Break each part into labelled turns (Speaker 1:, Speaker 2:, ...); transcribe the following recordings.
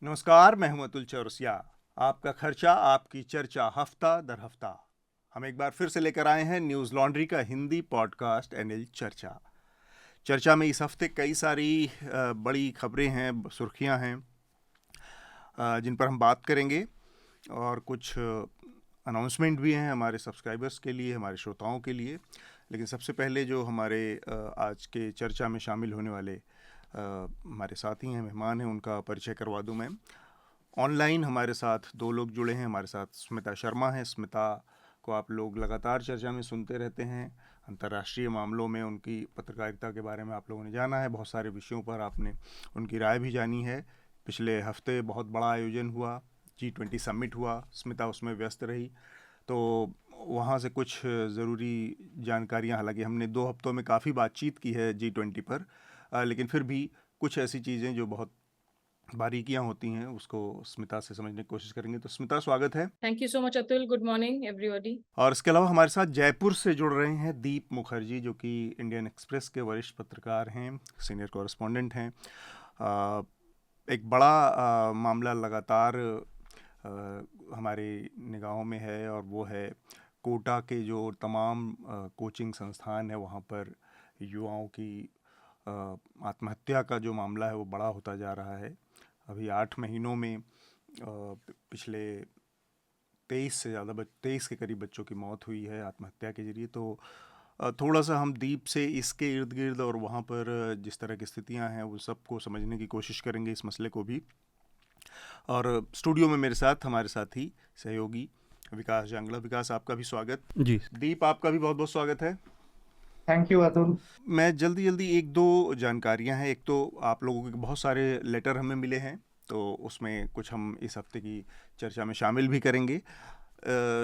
Speaker 1: नमस्कार, मैं हूं अतुल चौरसिया। आपका खर्चा आपकी चर्चा हफ्ता दर हफ्ता हम एक बार फिर से लेकर आए हैं न्यूज़ लॉन्ड्री का हिंदी पॉडकास्ट एनएल चर्चा। चर्चा में इस हफ्ते कई सारी बड़ी खबरें हैं, सुर्खियां हैं, जिन पर हम बात करेंगे और कुछ अनाउंसमेंट भी हैं हमारे सब्सक्राइबर्स के लिए, हमारे श्रोताओं के लिए। लेकिन सबसे पहले जो हमारे आज के चर्चा में शामिल होने वाले हमारे साथी हैं, मेहमान हैं, उनका परिचय करवा दूं मैं। ऑनलाइन हमारे साथ दो लोग जुड़े हैं। हमारे साथ स्मिता शर्मा है। स्मिता को आप लोग लगातार चर्चा में सुनते रहते हैं। अंतर्राष्ट्रीय मामलों में उनकी पत्रकारिता के बारे में आप लोगों ने जाना है, बहुत सारे विषयों पर आपने उनकी राय भी जानी है। पिछले हफ्ते बहुत बड़ा आयोजन हुआ, G20 समिट हुआ, स्मिता उसमें व्यस्त रही, तो वहाँ से कुछ ज़रूरी जानकारियाँ, हालांकि हमने 2 हफ्तों में काफ़ी बातचीत की है G20 पर, लेकिन फिर भी कुछ ऐसी चीज़ें जो बहुत बारीकियां होती हैं उसको स्मिता से समझने की कोशिश करेंगे। तो स्मिता, स्वागत है।
Speaker 2: Thank you so much, Atul. Good morning, everybody.
Speaker 1: और इसके अलावा हमारे साथ जयपुर से जुड़ रहे हैं दीप मुखर्जी, जो कि इंडियन एक्सप्रेस के वरिष्ठ पत्रकार हैं, सीनियर कॉरेस्पॉन्डेंट हैं। अ, एक बड़ा मामला लगातार हमारे निगाहों में है, और वो है कोटा के जो तमाम कोचिंग संस्थान है, वहाँ पर युवाओं की आत्महत्या का जो मामला है वो बड़ा होता जा रहा है। अभी 8 महीनों में पिछले 23 के करीब बच्चों की मौत हुई है आत्महत्या के जरिए। तो थोड़ा सा हम दीप से इसके इर्द गिर्द और वहाँ पर जिस तरह की स्थितियाँ हैं वो सबको समझने की कोशिश करेंगे, इस मसले को भी। और स्टूडियो में मेरे साथ हमारे साथी सहयोगी विकास जांगला। विकास, आपका भी स्वागत।
Speaker 3: जी।
Speaker 1: दीप, आपका भी बहुत बहुत स्वागत है।
Speaker 3: Thank you Atul.
Speaker 1: मैं जल्दी जल्दी एक दो जानकारियां हैं। एक तो आप लोगों के बहुत सारे लेटर हमें मिले हैं, तो उसमें कुछ हम इस हफ्ते की चर्चा में शामिल भी करेंगे।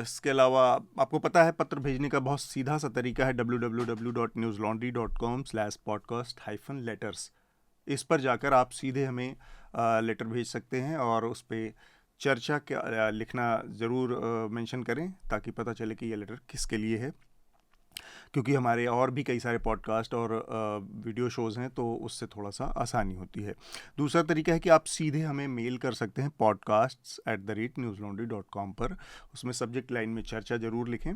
Speaker 1: इसके अलावा आपको पता है, पत्र भेजने का बहुत सीधा सा तरीका है www.newslaundry.com/podcast-letters। इस पर जाकर आप सीधे हमें लेटर भेज सकते हैं, और उस पर चर्चा क्या लिखना ज़रूर मेंशन करें, ताकि पता चले कि यह लेटर किसके लिए है, क्योंकि हमारे और भी कई सारे पॉडकास्ट और वीडियो शोज़ हैं, तो उससे थोड़ा सा आसानी होती है। दूसरा तरीका है कि आप सीधे हमें मेल कर सकते हैं podcasts@newslaundry.com पर। उसमें सब्जेक्ट लाइन में चर्चा ज़रूर लिखें।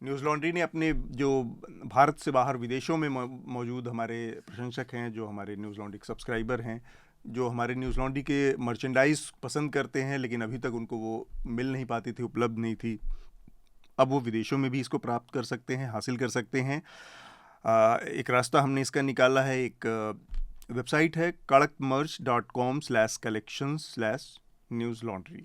Speaker 1: न्यूज़ लॉन्ड्री ने अपने जो भारत से बाहर विदेशों में मौजूद हमारे प्रशंसक हैं, जो हमारे न्यूज़ लॉन्ड्री के सब्सक्राइबर हैं, जो हमारे न्यूज़ लॉन्ड्री के मर्चेंडाइज़ पसंद करते हैं, लेकिन अभी तक उनको वो मिल नहीं पाती थी, उपलब्ध नहीं थी, अब वो विदेशों में भी इसको प्राप्त कर सकते हैं, हासिल कर सकते हैं। एक रास्ता हमने इसका निकाला है। एक वेबसाइट है kadakmerch.com/collections/newslaundry।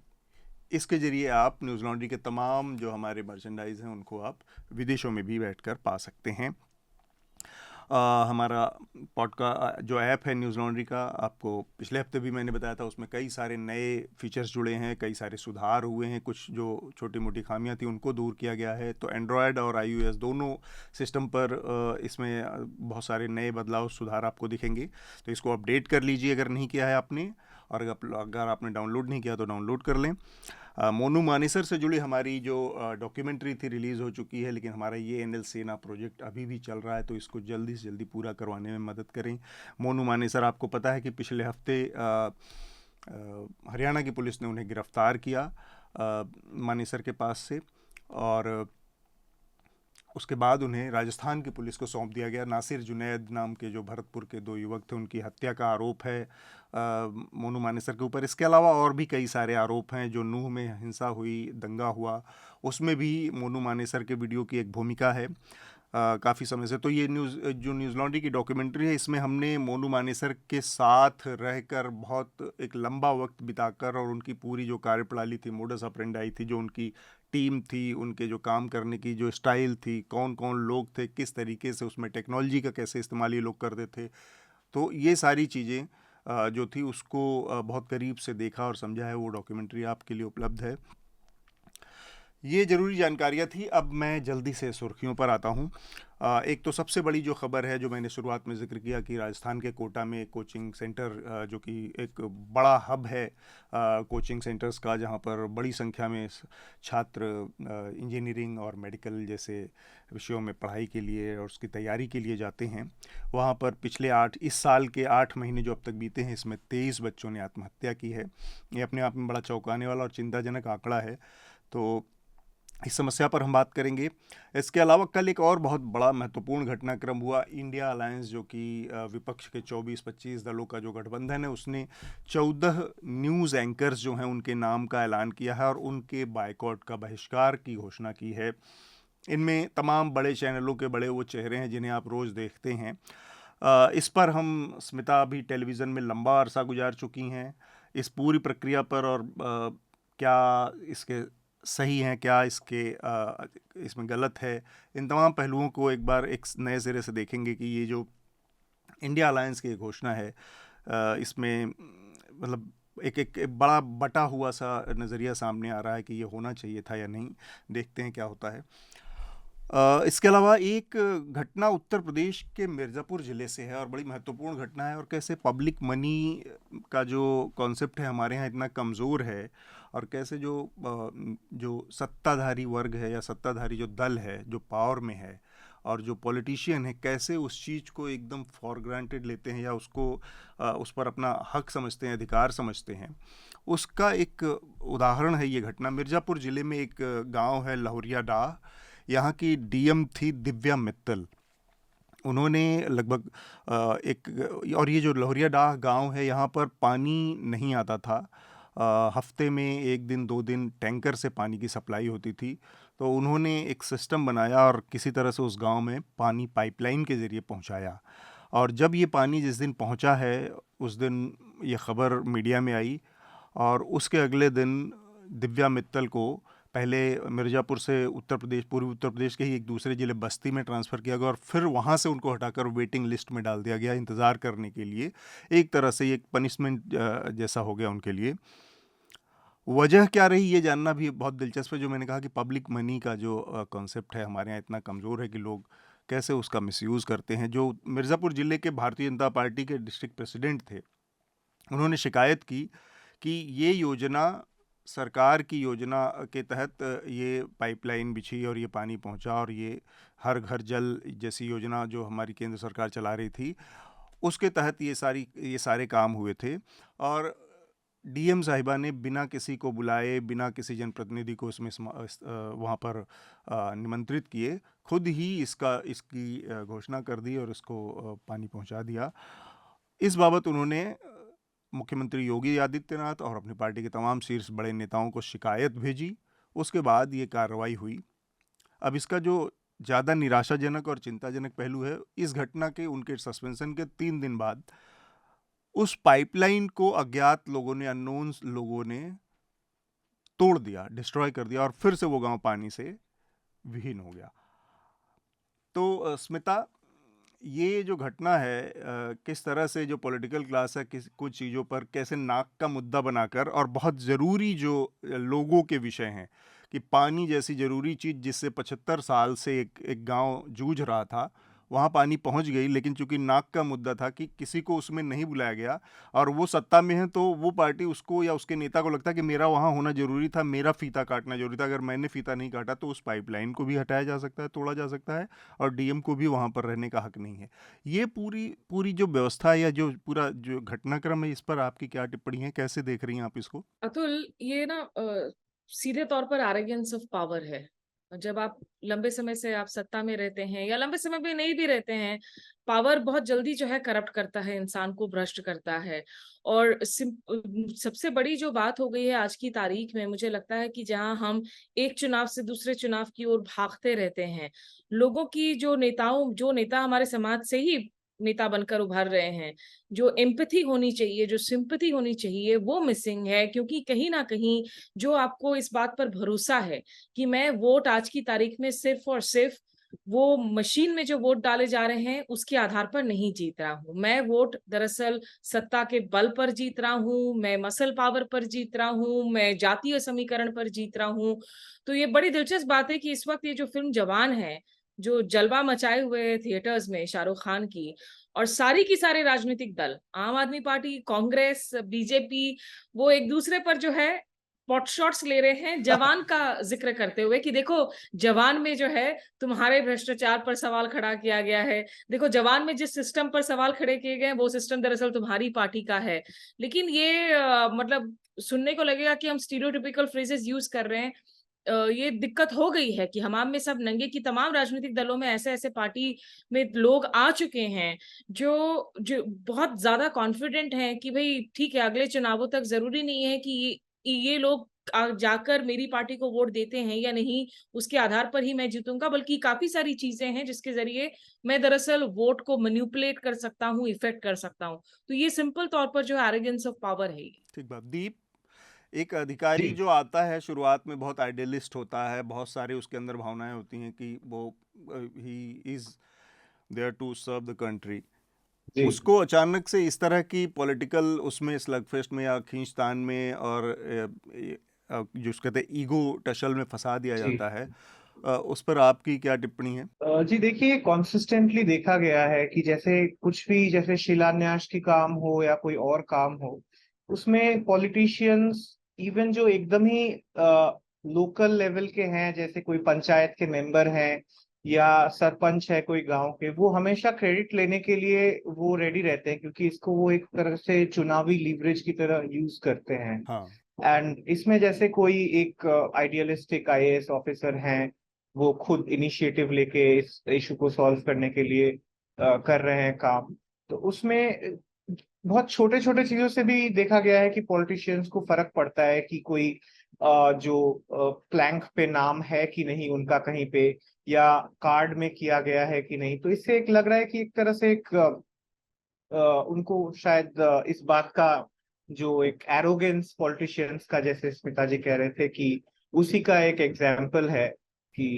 Speaker 1: इसके ज़रिए आप न्यूज़ लॉन्ड्री के तमाम जो हमारे मर्चेंडाइज़ हैं उनको आप विदेशों में भी बैठकर पा सकते हैं। हमारा पॉडकास्ट जो ऐप है न्यूज़ लॉन्ड्री का, आपको पिछले हफ्ते भी मैंने बताया था, उसमें कई सारे नए फीचर्स जुड़े हैं, कई सारे सुधार हुए हैं, कुछ जो छोटी मोटी खामियां थी उनको दूर किया गया है। तो एंड्रॉयड और iOS दोनों सिस्टम पर इसमें बहुत सारे नए बदलाव, सुधार आपको दिखेंगे। तो इसको अपडेट कर लीजिए अगर नहीं किया है आपने, और अगर आपने डाउनलोड नहीं किया तो डाउनलोड कर लें। मोनू मानेसर से जुड़ी हमारी जो डॉक्यूमेंट्री थी रिलीज़ हो चुकी है, लेकिन हमारा ये एनएल सेना प्रोजेक्ट अभी भी चल रहा है, तो इसको जल्दी से जल्दी पूरा करवाने में मदद करें। मोनू मानेसर, आपको पता है कि पिछले हफ्ते हरियाणा की पुलिस ने उन्हें गिरफ्तार किया मानेसर के पास से, और उसके बाद उन्हें राजस्थान की पुलिस को सौंप दिया गया। नासिर जुनैद नाम के जो भरतपुर के 2 युवक थे, उनकी हत्या का आरोप है मोनू मानेसर के ऊपर। इसके अलावा और भी कई सारे आरोप हैं। जो नूह में हिंसा हुई, दंगा हुआ, उसमें भी मोनू मानेसर के वीडियो की एक भूमिका है काफ़ी समय से। तो ये न्यूज़ लॉन्ड्री की डॉक्यूमेंट्री है, इसमें हमने मोनू मानेसर के साथ रहकर बहुत एक लंबा वक्त बिताकर, और उनकी पूरी जो कार्यप्रणाली थी, मोडस ऑपरेंडाई थी, जो उनकी टीम थी, उनके जो काम करने की जो स्टाइल थी, कौन कौन लोग थे, किस तरीके से उसमें टेक्नोलॉजी का कैसे इस्तेमाल ये लोग करते थे, तो ये सारी चीज़ें जो थी उसको बहुत करीब से देखा और समझा है। वो डॉक्यूमेंट्री आपके लिए उपलब्ध है। ये ज़रूरी जानकारियाँ थी। अब मैं जल्दी से सुर्खियों पर आता हूँ। एक तो सबसे बड़ी जो खबर है, जो मैंने शुरुआत में जिक्र किया कि राजस्थान के कोटा में एक कोचिंग सेंटर, जो कि एक बड़ा हब है कोचिंग सेंटर्स का, जहां पर बड़ी संख्या में छात्र इंजीनियरिंग और मेडिकल जैसे विषयों में पढ़ाई के लिए और उसकी तैयारी के लिए जाते हैं। वहां पर इस साल के 8 महीने जो अब तक बीते हैं, इसमें 23 बच्चों ने आत्महत्या की है। ये अपने आप में बड़ा चौंकाने वाला और चिंताजनक आंकड़ा है। तो इस समस्या पर हम बात करेंगे। इसके अलावा कल एक और बहुत बड़ा महत्वपूर्ण घटनाक्रम हुआ। इंडिया अलायंस, जो कि विपक्ष के 24-25 दलों का जो गठबंधन है, उसने 14 न्यूज़ एंकर्स जो हैं उनके नाम का ऐलान किया है और उनके बायकॉट का बहिष्कार की घोषणा की है। इनमें तमाम बड़े चैनलों के बड़े वो चेहरे हैं जिन्हें आप रोज़ देखते हैं। इस पर हम स्मिता भी टेलीविज़न में लंबा अरसा गुजार चुकी हैं। इस पूरी प्रक्रिया पर और क्या इसके सही हैं, क्या इसमें गलत है, इन तमाम पहलुओं को एक बार एक नए सिरे से देखेंगे कि ये जो इंडिया अलायंस की घोषणा है, इसमें मतलब एक बड़ा बटा हुआ सा नज़रिया सामने आ रहा है कि ये होना चाहिए था या नहीं। देखते हैं क्या होता है। इसके अलावा एक घटना उत्तर प्रदेश के मिर्ज़ापुर ज़िले से है और बड़ी महत्वपूर्ण घटना है, और कैसे पब्लिक मनी का जो कॉन्सेप्ट है हमारे यहाँ इतना कमज़ोर है, और कैसे जो सत्ताधारी वर्ग है या सत्ताधारी जो दल है, जो पावर में है, और जो पॉलिटिशियन है, कैसे उस चीज़ को एकदम फॉर ग्रांटेड लेते हैं या उस पर अपना हक समझते हैं, अधिकार समझते हैं। उसका एक उदाहरण है ये घटना। मिर्ज़ापुर ज़िले में एक गांव है लहुरिया डाह। यहाँ की डीएम थी दिव्या मित्तल। उन्होंने लगभग और ये जो लहुरिया डाह गांव है, यहाँ पर पानी नहीं आता था। हफ्ते में 1 दिन 2 दिन टैंकर से पानी की सप्लाई होती थी। तो उन्होंने एक सिस्टम बनाया और किसी तरह से उस गांव में पानी पाइपलाइन के ज़रिए पहुंचाया। और जब ये पानी जिस दिन पहुंचा है, उस दिन ये ख़बर मीडिया में आई, और उसके अगले दिन दिव्या मित्तल को पहले मिर्ज़ापुर से पूर्वी उत्तर प्रदेश के ही एक दूसरे ज़िले बस्ती में ट्रांसफ़र किया गया, और फिर वहाँ से उनको हटाकर वेटिंग लिस्ट में डाल दिया गया इंतज़ार करने के लिए। एक तरह से ये एक पनिशमेंट जैसा हो गया उनके लिए। वजह क्या रही, ये जानना भी बहुत दिलचस्प है। जो मैंने कहा कि पब्लिक मनी का जो कॉन्सेप्ट है हमारे यहाँ इतना कमज़ोर है कि लोग कैसे उसका मिसयूज़ करते हैं। जो मिर्ज़ापुर ज़िले के भारतीय जनता पार्टी के डिस्ट्रिक्ट प्रेसिडेंट थे, उन्होंने शिकायत की कि ये योजना, सरकार की योजना के तहत ये पाइपलाइन बिछी और ये पानी पहुंचा, और ये हर घर जल जैसी योजना जो हमारी केंद्र सरकार चला रही थी, उसके तहत ये सारे काम हुए थे। और डीएम साहिबा ने बिना किसी को बुलाए, बिना किसी जनप्रतिनिधि को इसमें वहाँ पर निमंत्रित किए, खुद ही इसकी घोषणा कर दी और इसको पानी पहुँचा दिया। इस बाबत उन्होंने मुख्यमंत्री योगी आदित्यनाथ और अपनी पार्टी के तमाम शीर्ष बड़े नेताओं को शिकायत भेजी। उसके बाद ये कार्रवाई हुई। अब इसका जो ज़्यादा निराशाजनक और चिंताजनक पहलू है, इस घटना के उनके सस्पेंशन के 3 दिन बाद उस पाइपलाइन को अज्ञात लोगों ने, अननोन्स लोगों ने तोड़ दिया, डिस्ट्रॉय कर दिया, और फिर से वो गांव पानी से विहीन हो गया। तो स्मिता, ये जो घटना है, किस तरह से जो पॉलिटिकल क्लास है कुछ चीज़ों पर कैसे नाक का मुद्दा बनाकर, और बहुत ज़रूरी जो लोगों के विषय हैं कि पानी जैसी ज़रूरी चीज़ जिससे 75 साल से एक गांव जूझ रहा था, वहाँ पानी पहुँच गई, लेकिन चूंकि नाक का मुद्दा था कि किसी को उसमें नहीं बुलाया गया, और वो सत्ता में है, तो वो पार्टी उसको या उसके नेता को लगता है कि मेरा वहाँ होना ज़रूरी था, मेरा फीता काटना ज़रूरी था। अगर मैंने फीता नहीं काटा तो उस पाइपलाइन को भी हटाया जा सकता है, तोड़ा जा सकता है, और डीएम को भी वहाँ पर रहने का हक नहीं है। ये पूरी जो व्यवस्था या जो पूरा जो घटनाक्रम है, इस पर आपकी क्या टिप्पणी है? कैसे देख रही हैं आप इसको?
Speaker 2: अतुल, ये ना सीधे तौर पर एरोगेंस ऑफ पावर है। जब आप लंबे समय से आप सत्ता में रहते हैं या लंबे समय में नहीं भी रहते हैं, पावर बहुत जल्दी जो है करप्ट करता है, इंसान को भ्रष्ट करता है। और सबसे बड़ी जो बात हो गई है आज की तारीख में, मुझे लगता है कि जहां हम एक चुनाव से दूसरे चुनाव की ओर भागते रहते हैं, लोगों की जो नेता हमारे समाज से ही नेता बनकर उभर रहे हैं, जो एम्पैथी होनी चाहिए, जो सिंपैथी होनी चाहिए, वो मिसिंग है। क्योंकि कहीं ना कहीं जो आपको इस बात पर भरोसा है कि मैं वोट आज की तारीख में सिर्फ और सिर्फ वो मशीन में जो वोट डाले जा रहे हैं उसके आधार पर नहीं जीत रहा हूं, मैं वोट दरअसल सत्ता के बल पर जीत रहा हूं, मैं मसल पावर पर जीत रहा हूं, मैं जातीय समीकरण पर जीत रहा हूं। तो ये बड़ी दिलचस्प बात है कि इस वक्त ये जो फिल्म जवान है, जो जलवा मचाए हुए हैं थिएटर्स में शाहरुख खान की, और सारी की सारे राजनीतिक दल, आम आदमी पार्टी, कांग्रेस, बीजेपी, वो एक दूसरे पर जो है पॉट शॉट्स ले रहे हैं जवान का जिक्र करते हुए कि देखो जवान में जो है तुम्हारे भ्रष्टाचार पर सवाल खड़ा किया गया है, देखो जवान में जिस सिस्टम पर सवाल खड़े किए गए हैं वो सिस्टम दरअसल तुम्हारी पार्टी का है। लेकिन ये मतलब सुनने को लगेगा कि हम स्टीरियोटिपिकल फ्रेजेस यूज कर रहे हैं। ये दिक्कत हो गई है कि हमाम में सब नंगे की तमाम राजनीतिक दलों में ऐसे ऐसे पार्टी में लोग आ चुके हैं जो जो बहुत ज्यादा कॉन्फिडेंट हैं कि भाई ठीक है, अगले चुनावों तक जरूरी नहीं है कि ये लोग जाकर मेरी पार्टी को वोट देते हैं या नहीं, उसके आधार पर ही मैं जीतूंगा, बल्कि काफी सारी चीजें हैं जिसके जरिए मैं दरअसल वोट को मैनिपुलेट कर सकता हूँ, इफेक्ट कर सकता हूँ। तो ये सिंपल तौर पर जो एरोगेंस ऑफ पावर है।
Speaker 1: ठीक बात। दीप, एक अधिकारी
Speaker 3: जी
Speaker 1: जो आता है शुरुआत में बहुत आइडियलिस्ट होता है, बहुत सारे उसके अंदर भावनाएं होती हैं कि वो he is there to serve the country.
Speaker 3: जी
Speaker 1: उसको अचानक से इस तरह की पॉलिटिकल उसमें स्लगफेस्ट में या खींचतान में और जो उसको कहते हैं ईगो टशल में फंसा दिया
Speaker 3: जी
Speaker 1: जाता है, उस पर आपकी क्या टिप्पणी है?
Speaker 3: जी देखिए, कॉन्सिस्टेंटली देखा गया है कि जैसे कुछ भी, जैसे शिलान्यास की काम हो या कोई और काम हो, उसमें पॉलिटिशियंस, इवन जो एकदम ही लोकल लेवल के हैं, जैसे कोई पंचायत के मेंबर हैं या सरपंच है कोई गांव के, वो हमेशा क्रेडिट लेने के लिए वो रेडी रहते हैं, क्योंकि इसको वो एक तरह से चुनावी लीवरेज की तरह यूज करते हैं।
Speaker 1: हाँ।
Speaker 3: एंड इसमें जैसे कोई एक आइडियलिस्टिक आईएएस ऑफिसर हैं, वो खुद इनिशिएटिव लेके इस इशू को सॉल्व करने के लिए कर रहे हैं काम, तो उसमें बहुत छोटे छोटे चीजों से भी देखा गया है कि पॉलिटिशियंस को फर्क पड़ता है कि कोई जो प्लैंक पे नाम है कि नहीं उनका कहीं पे, या कार्ड में किया गया है कि नहीं। तो इससे एक लग रहा है कि एक तरह से एक उनको शायद इस बात का जो एक एरोगेंस पॉलिटिशियंस का, जैसे स्मिता जी कह रहे थे, कि उसी का एक एग्जाम्पल है कि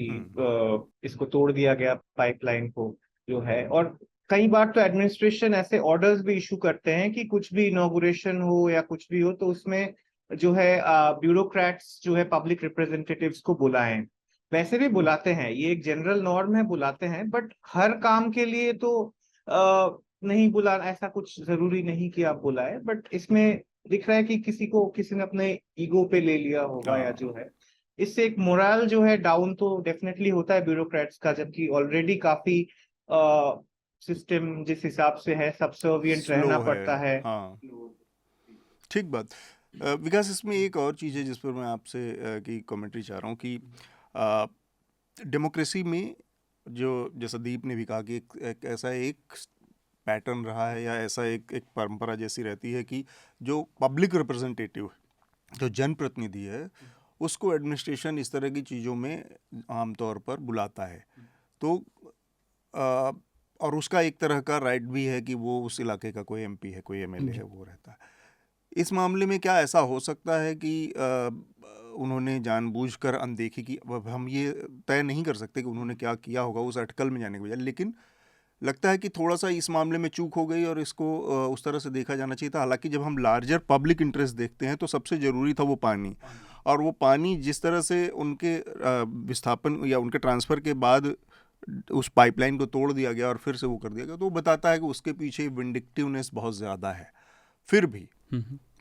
Speaker 3: इसको तोड़ दिया गया पाइपलाइन को जो है। और कई बार तो एडमिनिस्ट्रेशन ऐसे ऑर्डर्स भी इशू करते हैं कि कुछ भी इनॉग्रेशन हो या कुछ भी हो तो उसमें जो है ब्यूरोक्रेट्स जो है पब्लिक रिप्रेजेंटेटिव्स को बुलाएं। वैसे भी बुलाते हैं, ये एक जनरल नॉर्म है, बुलाते हैं, बट हर काम के लिए तो नहीं बुलाना, ऐसा कुछ जरूरी नहीं कि आप बुलाए। बट इसमें दिख रहा है कि किसी ने अपने ईगो पे ले लिया होगा या जो है, इससे एक मोरल जो है डाउन तो डेफिनेटली होता है ब्यूरोक्रेट्स का, जबकि ऑलरेडी काफी सिस्टम जिस हिसाब से है सबसर्विएंट रहना पड़ता है।
Speaker 1: हाँ, ठीक बात। विकास, इसमें एक और चीज़ है जिस पर मैं आपसे की कमेंट्री चाह रहा हूँ कि डेमोक्रेसी में जो, जैसा दीप ने भी कहा कि एक ऐसा एक पैटर्न रहा है या ऐसा एक परंपरा जैसी रहती है कि जो पब्लिक रिप्रेजेंटेटिव, जो जनप्रतिनिधि है, उसको एडमिनिस्ट्रेशन इस तरह की चीज़ों में आमतौर पर बुलाता है। तो और उसका एक तरह का राइट भी है कि वो उस इलाके का कोई एमपी है, कोई एमएलए है, वो रहता है। इस मामले में क्या ऐसा हो सकता है कि उन्होंने जानबूझकर अनदेखी की? अब हम ये तय नहीं कर सकते कि उन्होंने क्या किया होगा उस अटकल में जाने के बजाय, लेकिन लगता है कि थोड़ा सा इस मामले में चूक हो गई और इसको उस तरह से देखा जाना चाहिए था। हालांकि जब हम लार्जर पब्लिक इंटरेस्ट देखते हैं तो सबसे ज़रूरी था वो पानी, और वो पानी जिस तरह से उनके विस्थापन या उनके ट्रांसफ़र के बाद उस पाइपलाइन को तोड़ दिया गया और फिर से वो कर दिया गया, तो वो बताता है कि उसके पीछे विंडिक्टिवनेस बहुत ज़्यादा है। फिर भी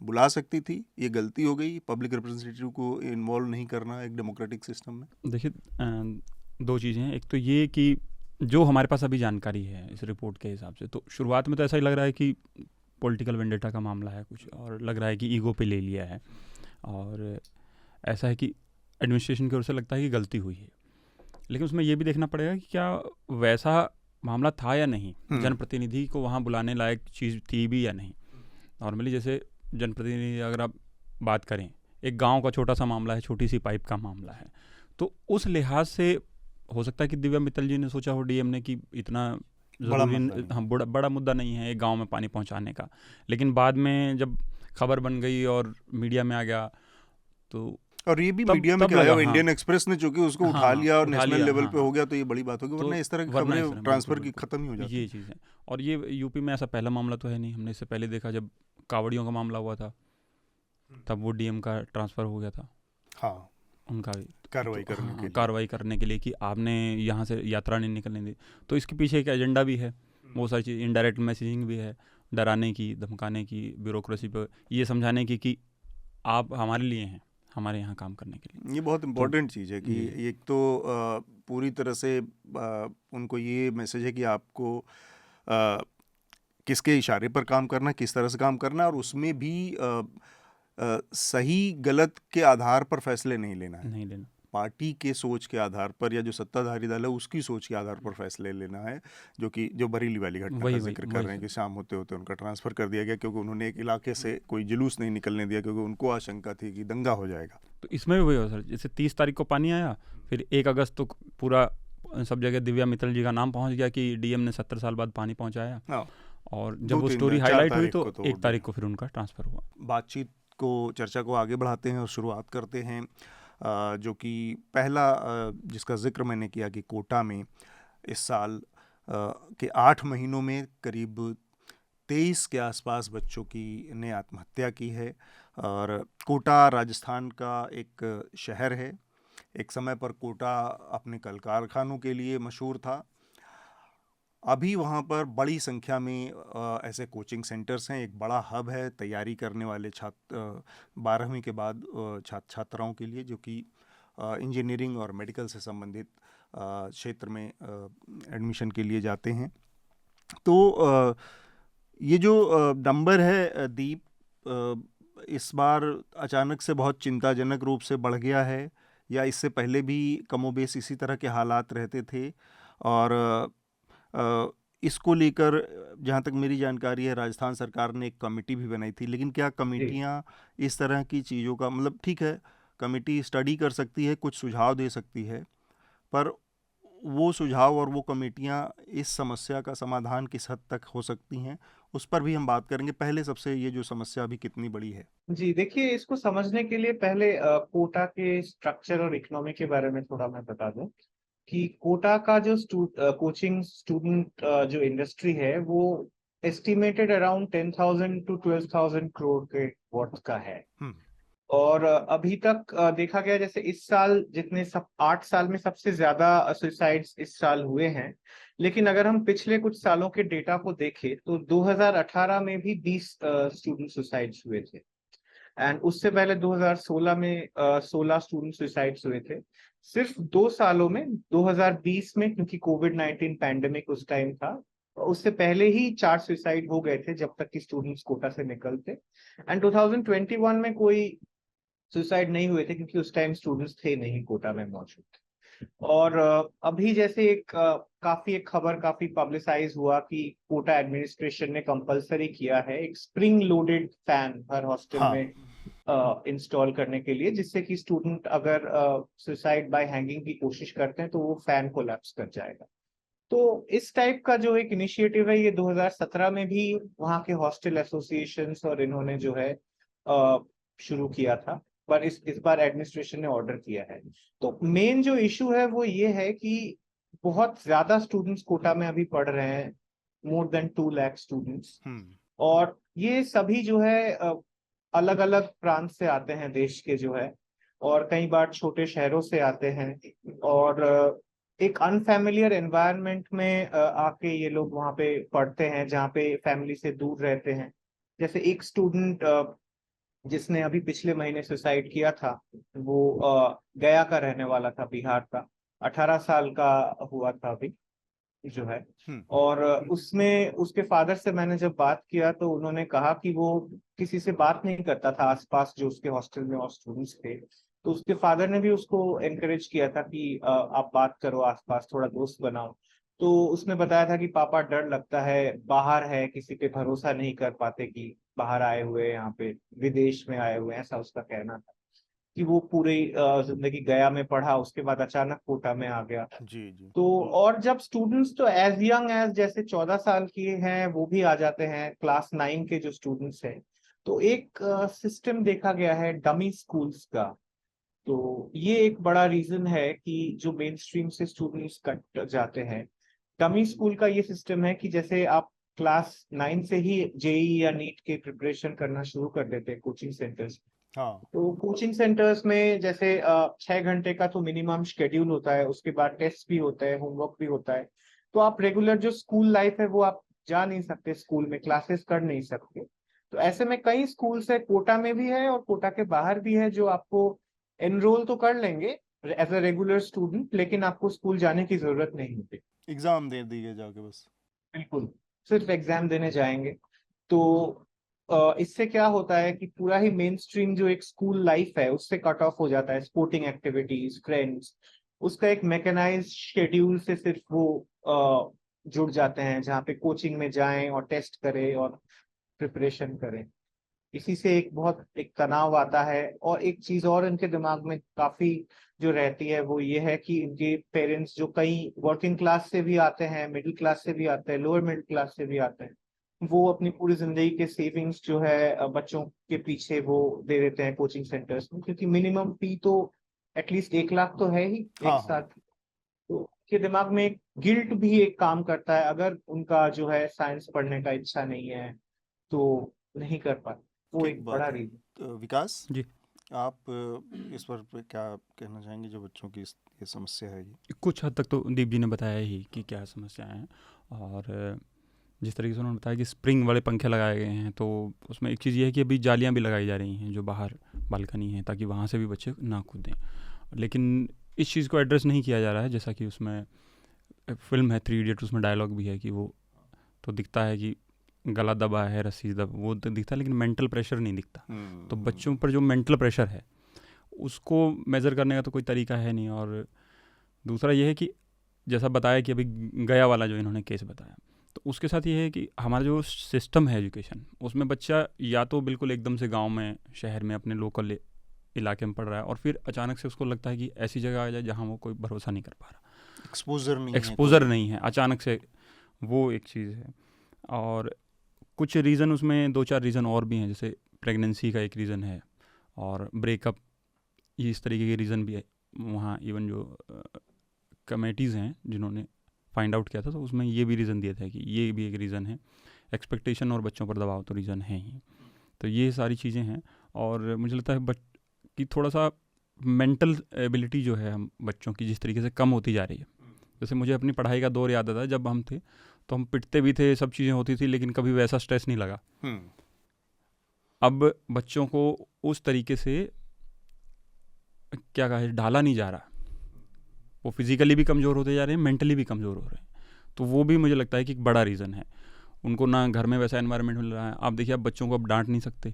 Speaker 1: बुला सकती थी, ये गलती हो गई पब्लिक रिप्रेजेंटेटिव को इन्वॉल्व नहीं करना एक डेमोक्रेटिक सिस्टम में।
Speaker 4: देखिए, दो चीज़ें हैं। एक तो ये कि जो हमारे पास अभी जानकारी है इस रिपोर्ट के हिसाब से, तो शुरुआत में तो ऐसा ही लग रहा है कि पॉलिटिकल वेंडेटा का मामला है कुछ, और लग रहा है कि ईगो पे ले लिया है, और ऐसा है कि एडमिनिस्ट्रेशन की ओर से लगता है कि गलती हुई है। लेकिन उसमें ये भी देखना पड़ेगा कि क्या वैसा मामला था या नहीं, जनप्रतिनिधि को वहाँ बुलाने लायक चीज़ थी भी या नहीं। नॉर्मली जैसे जनप्रतिनिधि अगर आप बात करें, एक गांव का छोटा सा मामला है, छोटी सी पाइप का मामला है, तो उस लिहाज से हो सकता है कि दिव्या मित्तल जी ने सोचा हो, डीएम ने, कि इतना बड़ा मुद्दा नहीं है एक गांव में पानी पहुंचाने का। लेकिन बाद में जब खबर बन गई और मीडिया में आ गया, तो
Speaker 1: और ये भी मीडिया में क्या है, इंडियन एक्सप्रेस ने चूंकि उसको उठा लिया और नेशनल लेवल पे हो गया, तो ये बड़ी बात होगी। वरना इस तरह की खबरें ट्रांसफर की खत्म ही हो जाती है,
Speaker 4: ये चीज़ है। और ये यूपी में ऐसा पहला मामला तो है नहीं, हमने इससे पहले देखा जब कावड़ियों का मामला हुआ था, तब वो डीएम का ट्रांसफर हो गया था।
Speaker 1: हाँ,
Speaker 4: उनका भी।
Speaker 1: कार्रवाई
Speaker 4: तो
Speaker 1: करने के
Speaker 4: हाँ,
Speaker 1: लिए।
Speaker 4: कार्रवाई करने के लिए कि आपने यहाँ से यात्रा नहीं निकलने दी। तो इसके पीछे एक एजेंडा भी है, बहुत सारी चीज़, इनडायरेक्ट मैसेजिंग भी है, डराने की, धमकाने की, ब्यूरोक्रेसी पर ये समझाने की कि आप हमारे लिए हैं, हमारे यहाँ काम करने के लिए।
Speaker 1: ये बहुत
Speaker 4: तो
Speaker 1: इम्पोर्टेंट चीज़ है कि
Speaker 4: जी
Speaker 1: एक तो पूरी तरह से उनको ये मैसेज है कि आपको किसके इशारे पर काम करना, किस तरह से काम करना, और उसमें भी सही गलत के आधार पर फैसले नहीं लेना है।
Speaker 4: नहीं लेना।
Speaker 1: पार्टी के सोच के आधार पर या जो सत्ताधारी दल है उसकी सोच के आधार पर फैसले लेना है, जो बरेली वाली घटना का
Speaker 4: वही
Speaker 1: जिक्र कर
Speaker 4: वही
Speaker 1: रहे हैं
Speaker 4: सर।
Speaker 1: कि शाम होते होते उनका ट्रांसफ़र कर दिया गया क्योंकि उन्होंने एक इलाके से कोई जुलूस नहीं निकलने दिया क्योंकि उनको आशंका थी कि दंगा हो जाएगा।
Speaker 4: तो इसमें भी वही हो सर, जैसे 30 तारीख को पानी आया, फिर 1 अगस्त तो पूरा सब जगह दिव्या मित्तल जी का नाम पहुंच गया कि डीएम ने 70 साल बाद पानी पहुंचाया।
Speaker 1: हाँ,
Speaker 4: और जब
Speaker 1: 2
Speaker 4: वो
Speaker 1: 3
Speaker 4: स्टोरी
Speaker 1: 4
Speaker 4: हाईलाइट हुई
Speaker 1: तारीख
Speaker 4: तो
Speaker 1: को तो
Speaker 4: 1 तारीख को फिर उनका ट्रांसफ़र हुआ।
Speaker 1: बातचीत को, चर्चा को आगे बढ़ाते हैं और शुरुआत करते हैं जो कि पहला जिसका जिक्र मैंने किया कि कोटा में इस साल के 8 महीनों में करीब 23 के आसपास बच्चों की ने आत्महत्या की है। और कोटा राजस्थान का एक शहर है। एक समय पर कोटा अपने कल कारखानों के लिए मशहूर था। अभी वहाँ पर बड़ी संख्या में ऐसे कोचिंग सेंटर्स हैं, एक बड़ा हब है तैयारी करने वाले छात्र 12वीं के बाद छात्र छात्राओं के लिए, जो कि इंजीनियरिंग और मेडिकल से संबंधित क्षेत्र में एडमिशन के लिए जाते हैं। तो ये जो नंबर है दीप, इस बार अचानक से बहुत चिंताजनक रूप से बढ़ गया है, या इससे पहले भी कमोबेश इसी तरह के हालात रहते थे? और इसको लेकर जहाँ तक मेरी जानकारी है राजस्थान सरकार ने एक कमेटी भी बनाई थी, लेकिन क्या
Speaker 3: जी
Speaker 1: कमेटियाँ इस तरह की चीज़ों का, मतलब ठीक है कमेटी स्टडी कर सकती है, कुछ सुझाव दे सकती है, पर वो सुझाव और वो कमेटियाँ इस समस्या का समाधान किस हद तक हो सकती हैं, उस पर भी हम बात करेंगे। पहले सबसे ये जो समस्या अभी कितनी बड़ी है?
Speaker 3: जी, देखिए इसको समझने के लिए पहले कोटा के स्ट्रक्चर और इकोनॉमी के बारे में थोड़ा मैं बता दूं कि कोटा का जो कोचिंग स्टूडेंट जो इंडस्ट्री है वो एस्टिमेटेड अराउंड 10,000 to 12,000 करोड़ के वर्थ का है।
Speaker 1: हम्म।
Speaker 3: और अभी तक देखा गया जैसे इस साल जितने 8 साल में सबसे ज्यादा सुसाइड्स इस साल हुए हैं, लेकिन अगर हम पिछले कुछ सालों के डेटा को देखें तो 2018 में भी 20 स्टूडेंट सुसाइड्स हुए थे। एंड उससे पहले 2016 में 16 स्टूडेंट सुसाइड्स हुए थे। सिर्फ 2 सालों में 2020 में, क्योंकि कोविड-19 पैंडेमिक उस टाइम था, उससे पहले ही 4 सुसाइड हो गए थे जब तक कि स्टूडेंट्स कोटा से निकलते। एंड 2021 में कोई सुसाइड नहीं हुए थे क्योंकि उस टाइम स्टूडेंट्स थे नहीं कोटा में मौजूद। और अभी जैसे एक खबर काफी पब्लिसाइज हुआ कि कोटा एडमिनिस्ट्रेशन ने कंपलसरी किया है एक स्प्रिंग लोडेड फैन हर हॉस्टल
Speaker 1: हाँ,
Speaker 3: में इंस्टॉल करने के लिए, जिससे कि स्टूडेंट अगर सुसाइड बाय हैंगिंग की कोशिश करते हैं तो वो फैन कोलैप्स कर जाएगा। तो इस टाइप का जो एक इनिशिएटिव है ये 2017 में भी वहाँ के हॉस्टल एसोसिएशंस और इन्होंने जो है शुरू किया था, पर इस बार एडमिनिस्ट्रेशन ने ऑर्डर किया है। तो मेन जो इशू है वो ये है कि बहुत ज्यादा स्टूडेंट्स कोटा में अभी पढ़ रहे हैं, मोर देन 2 लाख स्टूडेंट्स। और ये सभी जो है अलग अलग प्रांत से आते हैं देश के जो है, और कई बार छोटे शहरों से आते हैं, और एक अनफैमिलियर एनवायरनमेंट में आके ये लोग वहाँ पे पढ़ते हैं जहाँ पे फैमिली से दूर रहते हैं। जैसे एक स्टूडेंट जिसने अभी पिछले महीने सुसाइड किया था वो गया का रहने वाला था, बिहार का, 18 साल का हुआ था अभी जो है। और उसमें उसके फादर से मैंने जब बात किया तो उन्होंने कहा कि वो किसी से बात नहीं करता था आसपास जो उसके हॉस्टल में और स्टूडेंट्स थे। तो उसके फादर ने भी उसको एनकरेज किया था कि आप बात करो आसपास, थोड़ा दोस्त बनाओ। तो उसने बताया था कि पापा डर लगता है, बाहर है, किसी पे भरोसा नहीं कर पाते कि बाहर आए हुए यहाँ पे विदेश में आए हुए हैं, ऐसा उसका कहना था। कि वो पूरी जिंदगी गया में पढ़ा, उसके बाद अचानक कोटा में आ गया।
Speaker 1: जी।
Speaker 3: तो और जब स्टूडेंट्स तो एज यंग एज जैसे 14 साल के हैं वो भी आ जाते हैं, क्लास 9 के जो स्टूडेंट्स हैं, तो एक सिस्टम देखा गया है डमी स्कूल्स का। तो ये एक बड़ा रीजन है कि जो मेन स्ट्रीम से स्टूडेंट्स कट जाते हैं। डमी स्कूल का ये सिस्टम है कि जैसे आप क्लास 9 से ही जेई या नीट के प्रिपरेशन करना शुरू कर देते हैं कोचिंग सेंटर्स,
Speaker 1: हाँ
Speaker 3: तो कोचिंग सेंटर्स में जैसे 6 घंटे का तो मिनिमम शेड्यूल होता है, उसके बाद टेस्ट भी होते हैं, होमवर्क भी होता है। तो आप रेगुलर जो स्कूल लाइफ है वो आप जा नहीं सकते, स्कूल में क्लासेस कर नहीं सकते। तो ऐसे में कई स्कूल्स है, कोटा में भी है और कोटा के बाहर भी है, जो आपको एनरोल तो कर लेंगे एज अ रेगुलर स्टूडेंट, लेकिन आपको स्कूल जाने की जरूरत नहीं होती।
Speaker 1: एग्जाम दे दिए जाके बस।
Speaker 3: बिल्कुल, सिर्फ एग्जाम देने जाएंगे। तो इससे क्या होता है कि पूरा ही मेन स्ट्रीम जो एक स्कूल लाइफ है उससे कट ऑफ हो जाता है, स्पोर्टिंग एक्टिविटीज, फ्रेंड्स, उसका एक मैकेनाइज शेड्यूल से सिर्फ वो जुड़ जाते हैं, जहाँ पे कोचिंग में जाएं और टेस्ट करें और प्रिपरेशन करें। इसी से एक बहुत एक तनाव आता है। और एक चीज और इनके दिमाग में काफी जो रहती है वो ये है कि इनके पेरेंट्स जो कई वर्किंग क्लास से भी आते हैं, मिडिल क्लास से भी आते हैं, लोअर मिडिल क्लास से भी आते हैं, वो अपनी पूरी जिंदगी के सेविंग्स जो है बच्चों के पीछे वो दे देते हैं कोचिंग सेंटर्स में, क्योंकि मिनिमम फी तो एटलीस्ट 1 लाख तो है ही एक
Speaker 1: हाँ हाँ
Speaker 3: साथ। तो उनके दिमाग में एक गिल्ट भी एक काम करता है, अगर उनका जो है साइंस पढ़ने का इच्छा नहीं है तो नहीं कर पाते। वो
Speaker 1: ठीक
Speaker 3: एक
Speaker 1: बात
Speaker 3: बड़ा
Speaker 1: है।
Speaker 3: रीजन।
Speaker 1: तो विकास,
Speaker 4: जी।
Speaker 1: आप इस पर क्या कहना चाहेंगे, जो बच्चों की ये समस्या है ये?
Speaker 4: कुछ हद तक तो दीप जी ने बताया ही कि क्या समस्याएं हैं। और जिस तरीके से उन्होंने बताया कि स्प्रिंग वाले पंखे लगाए गए हैं, तो उसमें एक चीज़ ये है कि अभी जालियां भी लगाई जा रही हैं जो बाहर बालकनी है, ताकि वहाँ से भी बच्चे ना कूदें। लेकिन इस चीज़ को एड्रेस नहीं किया जा रहा है। जैसा कि उसमें फिल्म है 3 इडियट, उसमें डायलॉग भी है कि वो तो दिखता है कि गला दबा है, रस्सी दब, वो तो दिखता है, लेकिन मेंटल प्रेशर नहीं दिखता। तो बच्चों पर जो मेंटल प्रेशर है उसको मेज़र करने का तो कोई तरीका है नहीं। और दूसरा ये है कि जैसा बताया कि अभी गया वाला जो इन्होंने केस बताया, तो उसके साथ ये है कि हमारा जो सिस्टम है एजुकेशन, उसमें बच्चा या तो बिल्कुल एकदम से गांव में, शहर में, अपने लोकल इलाके में पढ़ रहा है, और फिर अचानक से उसको लगता है कि ऐसी जगह आ जाए जहाँ वो कोई भरोसा नहीं कर पा रहा,
Speaker 1: एक्सपोजर नहीं है
Speaker 4: एक्सपोजर
Speaker 1: कोई।
Speaker 4: नहीं है अचानक से, वो एक चीज़ है। और कुछ रीज़न उसमें 2-4 रीज़न और भी हैं, जैसे प्रेगनेंसी का एक रीज़न है, और ब्रेकअप, ये इस तरीके के रीज़न भी है वहाँ। इवन जो कमेटीज़ हैं जिन्होंने फाइंड आउट किया था, तो उसमें ये भी रीज़न दिया था कि ये भी एक रीज़न है। एक्सपेक्टेशन और बच्चों पर दबाव तो रीज़न है ही। तो ये सारी चीज़ें हैं। और मुझे लगता है कि थोड़ा सा मेंटल एबिलिटी जो है हम बच्चों की जिस तरीके से कम होती जा रही है। जैसे मुझे अपनी पढ़ाई का दौर याद आता है, जब हम थे तो हम पिटते भी थे, सब चीज़ें होती थी, लेकिन कभी वैसा स्ट्रेस नहीं लगा। अब बच्चों को उस तरीके से क्या कहा, ढाला नहीं जा रहा। वो फिजिकली भी कमज़ोर होते जा रहे हैं, मेंटली भी कमज़ोर हो रहे हैं। तो वो भी मुझे लगता है कि एक बड़ा रीज़न है। उनको ना घर में वैसा एनवायरनमेंट मिल रहा है। आप देखिए, आप बच्चों को अब डांट नहीं सकते,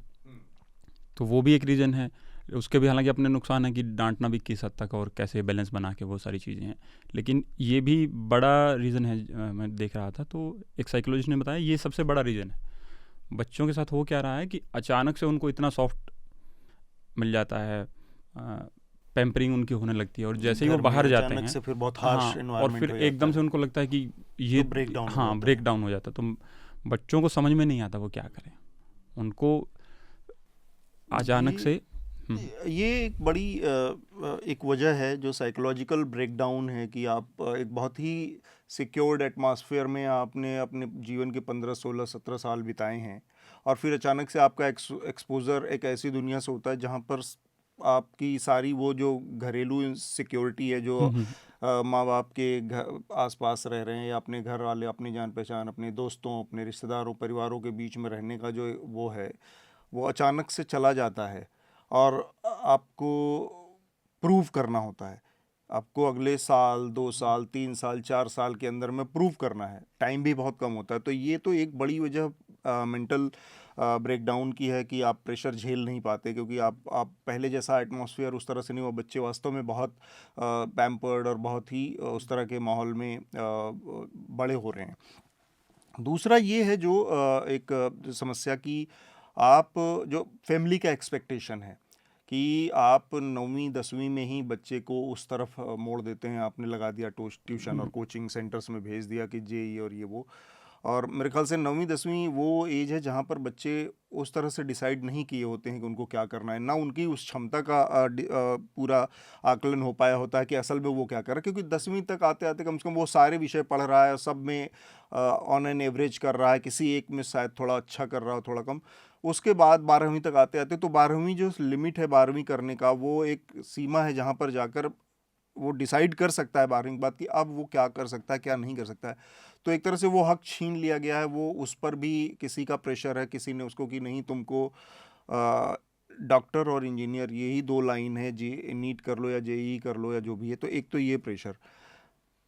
Speaker 4: तो वो भी एक रीज़न है। उसके भी हालांकि अपने नुकसान है कि डांटना भी किस हद तक और कैसे बैलेंस बना के, वो सारी चीज़ें हैं। लेकिन ये भी बड़ा रीज़न है। मैं देख रहा था तो एक साइकोलॉजिस्ट ने बताया ये सबसे बड़ा रीज़न है। बच्चों के साथ हो क्या रहा है कि अचानक से उनको इतना सॉफ्ट मिल जाता है, पैम्परिंग उनकी होने लगती है, और जैसे ही वो
Speaker 1: घर में
Speaker 4: बाहर जाते
Speaker 1: अचानक
Speaker 4: हैं,
Speaker 1: से फिर बहुत
Speaker 4: हाँ,
Speaker 1: हार्श
Speaker 4: और
Speaker 1: एनवायरनमेंट
Speaker 4: फिर
Speaker 1: हो जाता
Speaker 4: एकदम से
Speaker 1: है,
Speaker 4: उनको लगता है कि ये
Speaker 1: तो ब्रेक डाउन हो
Speaker 4: हाँ,
Speaker 1: जाता
Speaker 4: ब्रेक
Speaker 1: है।
Speaker 4: डाउन हो जाता है। तो बच्चों को समझ में नहीं आता वो क्या करें, उनको अचानक से
Speaker 1: ये एक बड़ी एक वजह है जो साइकोलॉजिकल ब्रेकडाउन है, कि आप एक बहुत ही सिक्योर्ड एटमॉस्फेयर में आपने अपने जीवन के 15, 16, 17 साल बिताए हैं, और फिर अचानक से आपका एक्सपोजर एक ऐसी दुनिया से होता है जहाँ पर आपकी सारी वो जो घरेलू सिक्योरिटी है, जो माँ बाप के घर आसपास रह रहे हैं, या अपने घर वाले, अपनी जान पहचान, अपने दोस्तों, अपने रिश्तेदारों, परिवारों के बीच में रहने का जो वो है, वो अचानक से चला जाता है। और आपको प्रूव करना होता है, आपको अगले साल, 2 साल, 3 साल, 4 साल के अंदर में प्रूव करना है। टाइम भी बहुत कम होता है। तो ये तो एक बड़ी वजह मेंटल ब्रेकडाउन की है कि आप प्रेशर झेल नहीं पाते, क्योंकि आप पहले जैसा एटमॉस्फेयर उस तरह से नहीं हुआ। बच्चे वास्तव में बहुत पैम्पर्ड और बहुत ही उस तरह के माहौल में बड़े हो रहे हैं। दूसरा ये है जो एक समस्या की, आप जो फैमिली का एक्सपेक्टेशन है कि आप 9वीं 10वीं में ही बच्चे को उस तरफ मोड़ देते हैं, आपने लगा दिया ट्यूशन और कोचिंग सेंटर्स में भेज दिया कि जेई और ये वो। और मेरे ख्याल से 9वीं 10वीं वो एज है जहाँ पर बच्चे उस तरह से डिसाइड नहीं किए होते हैं कि उनको क्या करना है, ना उनकी उस क्षमता का पूरा आकलन हो पाया होता है कि असल में वो क्या कर रहा है, क्योंकि 10वीं तक आते आते कम से कम वो सारे विषय पढ़ रहा है, सब में ऑन एन एवरेज कर रहा है, किसी एक में शायद थोड़ा अच्छा कर रहा हो, थोड़ा कम। उसके बाद 12वीं तक आते आते, तो 12वीं जो लिमिट है 12वीं करने का, वो एक सीमा है जहाँ पर जाकर वो डिसाइड कर सकता है 12वीं के बाद कि अब वो क्या कर सकता है क्या नहीं कर सकता है। तो एक तरह से वो हक छीन लिया गया है, वो उस पर भी किसी का प्रेशर है, किसी ने उसको कि नहीं तुमको डॉक्टर और इंजीनियर यही दो लाइन है, जी नीट कर लो या जेईई कर लो या जो भी है। तो एक तो ये प्रेशर।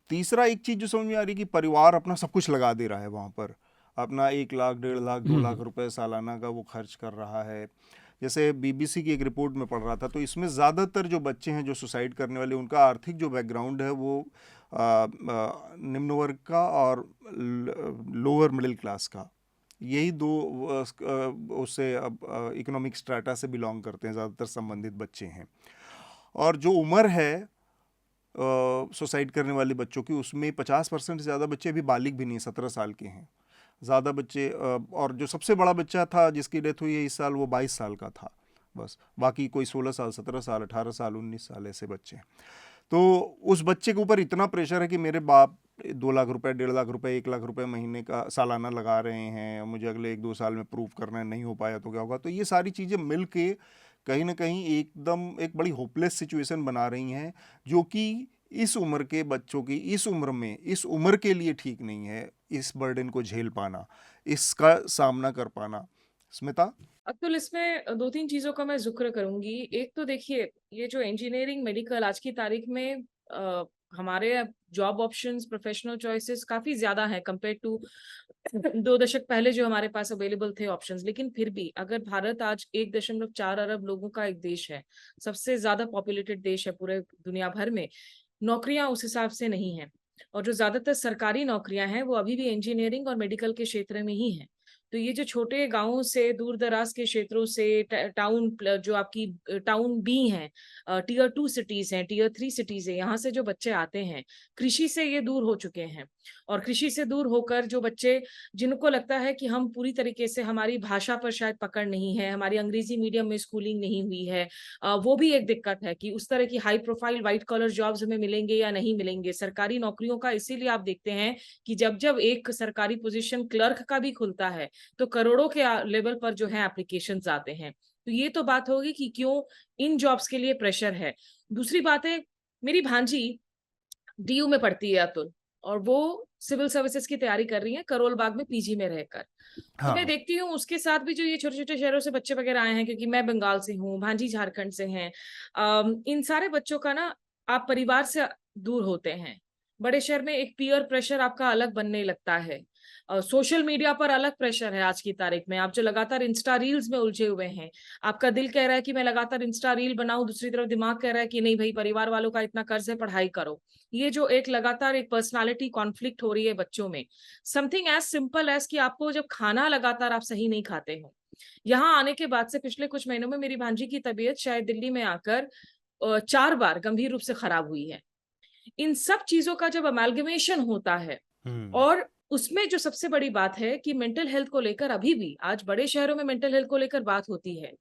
Speaker 1: तीसरा एक चीज़ जो समझ में आ रही है कि परिवार अपना सब कुछ लगा दे रहा है वहाँ पर, अपना 1 लाख 1.5 लाख 2 लाख रुपए सालाना का वो खर्च कर रहा है। जैसे बीबीसी की एक रिपोर्ट में पढ़ रहा था, तो इसमें ज़्यादातर जो बच्चे हैं जो सुसाइड करने वाले, उनका आर्थिक जो बैकग्राउंड है वो निम्न वर्ग का और लोअर मिडिल क्लास का, यही दो उससे इकोनॉमिक स्ट्रेटा से बिलोंग करते हैं ज़्यादातर संबंधित बच्चे हैं। और जो उम्र है सुसाइड करने वाले बच्चों की, उसमें 50% से ज़्यादा बच्चे अभी बालिग भी नहीं, 17 साल के हैं ज़्यादा बच्चे। और जो सबसे बड़ा बच्चा था जिसकी डेथ हुई है इस साल, वो 22 साल का था बस, बाकी कोई 16 साल 17 साल 18 साल 19 साल ऐसे बच्चे हैं। तो उस बच्चे के ऊपर इतना प्रेशर है कि मेरे बाप 2 लाख रुपए 1.5 लाख रुपए 1 लाख रुपए महीने का सालाना लगा रहे हैं, मुझे अगले 1-2 साल में प्रूव करना है, नहीं हो पाया तो क्या होगा। तो ये सारी चीज़ें मिल के कहीं ना कहीं एकदम एक बड़ी होपलेस सिचुएशन बना रही हैं, जो कि इस उम्र के बच्चों की इस उम्र में इस उम्र के लिए ठीक नहीं है, इस बर्डन को झेल पाना, इसका सामना कर पाना। स्मिता?
Speaker 2: अतुल, इसमें 2-3 चीजों का मैं जिक्र करूंगी। एक तो देखिए, ये जो इंजीनियरिंग मेडिकल आज की तारीख में हमारे जॉब ऑप्शंस प्रोफेशनल चॉइसेस काफी ज्यादा हैं कंपेयर टू 2 दशक पहले जो हमारे पास अवेलेबल थे ऑप्शंस। लेकिन फिर भी अगर भारत आज 1.4 अरब लोगों का एक देश है, सबसे ज्यादा पॉपुलेटेड देश है पूरे दुनिया भर में, नौकरियां उस हिसाब से नहीं है। और जो ज्यादातर सरकारी नौकरियां हैं वो अभी भी इंजीनियरिंग और मेडिकल के क्षेत्र में ही हैं। तो ये जो छोटे गांवों से दूर दराज के क्षेत्रों से टाउन जो आपकी टाउन बी हैं, टीयर 2 सिटीज हैं, टीयर 3 सिटीज है, यहाँ से जो बच्चे आते हैं कृषि से ये दूर हो चुके हैं। और कृषि से दूर होकर जो बच्चे, जिनको लगता है कि हम पूरी तरीके से, हमारी भाषा पर शायद पकड़ नहीं है, हमारी अंग्रेजी मीडियम में स्कूलिंग नहीं हुई है, वो भी एक दिक्कत है कि उस तरह की high profile white collar jobs हमें मिलेंगे या नहीं मिलेंगे सरकारी नौकरियों का। इसीलिए आप देखते हैं कि जब जब एक सरकारी पोजीशन क्लर्क का भी खुलता है तो करोड़ों के लेवल पर जो है एप्लीकेशंस आते हैं। तो ये तो बात होगी कि क्यों इन जॉब्स के लिए प्रेशर है। दूसरी बात है, मेरी भांजी डीयू में पढ़ती है अतुल, और वो सिविल सर्विसेज की तैयारी कर रही है करोल बाग में पीजी में रहकर। तो मैं देखती हूँ उसके साथ भी जो ये छोटे छोटे शहरों से बच्चे वगैरह आए हैं, क्योंकि मैं बंगाल से हूँ, भांजी झारखंड से हैं, इन सारे बच्चों का ना, आप परिवार से दूर होते हैं, बड़े शहर में एक पीयर प्रेशर आपका अलग बनने लगता है, सोशल मीडिया पर अलग प्रेशर है आज की तारीख में। आप जो लगातार इंस्टा रील्स में उलझे हुए हैं, आपका दिल कह रहा है कि मैं लगातार इंस्टा रील बनाऊं, दूसरी तरफ दिमाग कह रहा है कि नहीं भाई, परिवार वालों का इतना कर्ज है, पढ़ाई करो। ये जो एक लगातार एक पर्सनालिटी कॉन्फ्लिक्ट हो रही है बच्चों में, समथिंग एज सिंपल एज कि आपको जब खाना लगातार आप सही नहीं खाते हो, यहाँ आने के बाद से पिछले कुछ महीनों में मेरी भांजी की तबीयत शायद दिल्ली में आकर 4 बार गंभीर रूप से खराब हुई है। इन सब चीजों का जब अमेलगमेशन होता है, और उसमें जो सबसे बड़ी बात है कि मेंटल हेल्थ को लेकर अभी भी आज बड़े शहरों में मेंटल हेल्थ को लेकर बात होती है,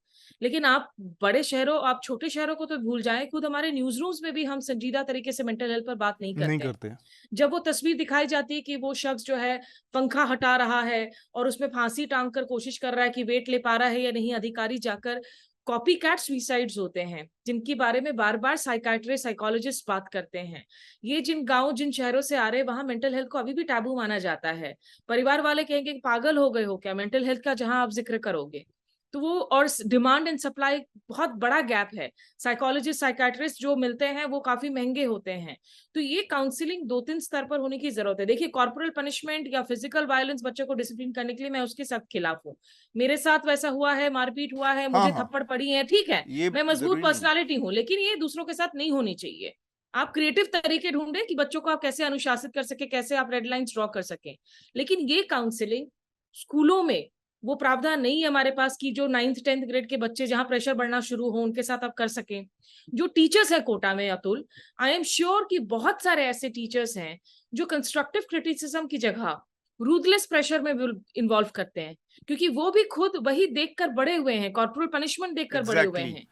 Speaker 2: लेकिन आप बड़े शहरों, आप छोटे शहरों को तो भूल जाएं, खुद हमारे न्यूज रूम्स में भी हम संजीदा तरीके से मेंटल हेल्थ पर बात नहीं करते। जब वो तस्वीर दिखाई जाती है कि वो शख्स जो है पंखा हटा रहा है और उसमें फांसी टांग कर कोशिश कर रहा है कि वेट ले पा रहा है या नहीं, अधिकारी जाकर, कॉपी कैट सुसाइड्स होते हैं जिनके बारे में बार बार साइकाट्रिस्ट साइकोलॉजिस्ट बात करते हैं। ये जिन गांव जिन शहरों से आ रहे हैं, वहां मेंटल हेल्थ को अभी भी टैबू माना जाता है। परिवार वाले कहेंगे कि पागल हो गए हो क्या, मेंटल हेल्थ का जहां आप जिक्र करोगे। तो वो, और डिमांड एंड सप्लाई बहुत बड़ा गैप है। साइकोलॉजिस्ट साइकाट्रिस्ट जो मिलते हैं वो काफी महंगे होते हैं। तो ये काउंसलिंग 2-3 स्तर पर होने की जरूरत है। देखिए, कॉर्पोरल पनिशमेंट या फिजिकल वायलेंस बच्चों को डिसिप्लिन करने के लिए मैं उसके सख्त खिलाफ हूँ। मेरे साथ वैसा हुआ है, मारपीट हुआ है, मुझे थप्पड़ पड़ी है, ठीक है, मैं मजबूत पर्सनालिटी हूँ, लेकिन ये दूसरों के साथ नहीं होनी चाहिए। आप क्रिएटिव तरीके ढूंढे कि बच्चों को आप कैसे अनुशासित कर सके, कैसे आप रेड लाइंस ड्रॉ कर सके। लेकिन ये काउंसलिंग स्कूलों में वो प्रावधान नहीं है हमारे पास कि जो 9th 10th ग्रेड के बच्चे, जहां प्रेशर बढ़ना शुरू हो, उनके साथ आप कर सकें। जो टीचर्स है कोटा में अतुल, आई एम श्योर कि बहुत सारे ऐसे टीचर्स हैं जो कंस्ट्रक्टिव क्रिटिसिज्म की जगह रूथलेस प्रेशर में इन्वॉल्व करते हैं, क्योंकि वो भी खुद वही देखकर बड़े हुए हैं, कॉर्पोरल पनिशमेंट देखकर बड़े हुए हैं।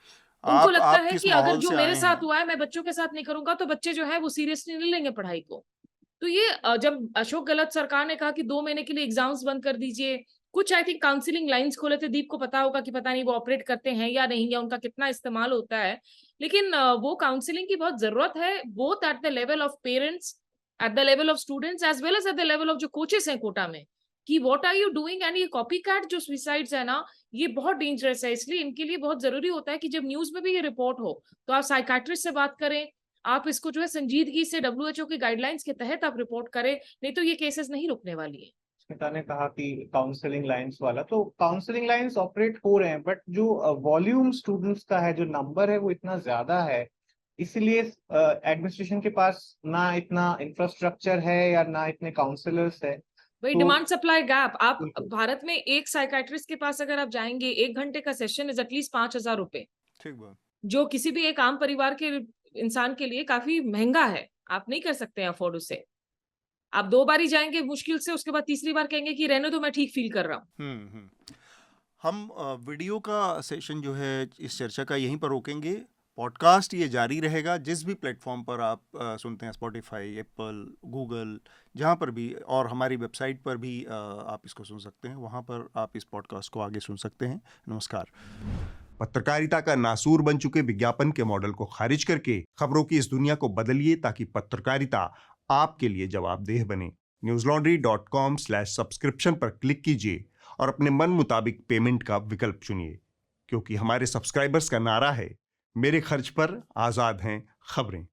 Speaker 2: उनको लगता है कि अगर जो मेरे साथ हुआ है मैं बच्चों के साथ नहीं करूंगा तो बच्चे जो है वो सीरियसली नहीं लेंगे पढ़ाई को। तो ये जब अशोक गहलोत सरकार ने कहा कि 2 महीने के लिए एग्जाम्स बंद कर दीजिए, कुछ आई थिंक काउंसलिंग लाइंस खोले थे, दीप को पता होगा कि पता नहीं वो ऑपरेट करते हैं या नहीं, या उनका कितना इस्तेमाल होता है, लेकिन वो काउंसलिंग की बहुत जरूरत है, both at the level of parents, at the level of students, as well as at the level of जो कोचेस हैं कोटा में, कि what are you doing. And ये कॉपी कैट जो सुसाइड्स है ना, ये बहुत डेंजरस है, इसलिए इनके लिए बहुत जरूरी होता है कि जब न्यूज में भी ये रिपोर्ट हो तो आप साइकाट्रिस्ट से बात करें, आप इसको जो है संजीदगी से WHO की गाइडलाइंस के तहत आप रिपोर्ट करें, नहीं तो ये केसेस नहीं रुकने वाली है।
Speaker 3: स्मिता ने कहा कि काउंसलिंग लाइंस वाला, तो काउंसलिंग लाइंस ऑपरेट हो रहे हैं, बट जो वॉल्यूम स्टूडेंट्स का है, जो नंबर है, वो इतना ज्यादा है, इसलिए एडमिनिस्ट्रेशन के पास ना इतना इंफ्रास्ट्रक्चर है या ना इतने काउंसलर्स है।
Speaker 2: वही
Speaker 3: तो
Speaker 2: डिमांड सप्लाई गैप। आप
Speaker 3: बिल्कुल।
Speaker 2: भारत में एक साइकाट्रिस्ट के पास अगर आप जाएंगे, 1 घंटे का सेशन इज एटलीस्ट 5,000 रुपए,
Speaker 1: ठीक बात।
Speaker 2: जो किसी भी एक आम परिवार के इंसान के लिए काफी महंगा है, आप नहीं कर सकते हैं अफोर्ड उसे। आप 2 बार ही जाएंगे मुश्किल से, उसके बाद तीसरी बार कहेंगे कि रहने दो, मैं ठीक फील कर रहा हूँ।
Speaker 1: हम वीडियो का सेशन जो है इस चर्चा का यहीं पर रोकेंगे। पॉडकास्ट ये जारी रहेगा जिस भी प्लेटफॉर्म पर आप सुनते हैं, स्पॉटिफाई, एप्पल, गूगल, जहाँ पर भी, और हमारी वेबसाइट पर भी आप इसको सुन सकते हैं, वहाँ पर आप इस पॉडकास्ट को आगे सुन सकते हैं। नमस्कार। पत्रकारिता का नासूर बन चुके विज्ञापन के मॉडल को खारिज करके खबरों की इस दुनिया को बदलिए ताकि पत्रकारिता आपके लिए जवाबदेह बने। newslaundry.com/subscription पर क्लिक कीजिए और अपने मन मुताबिक पेमेंट का विकल्प चुनिए, क्योंकि हमारे सब्सक्राइबर्स का नारा है, मेरे खर्च पर आजाद हैं खबरें।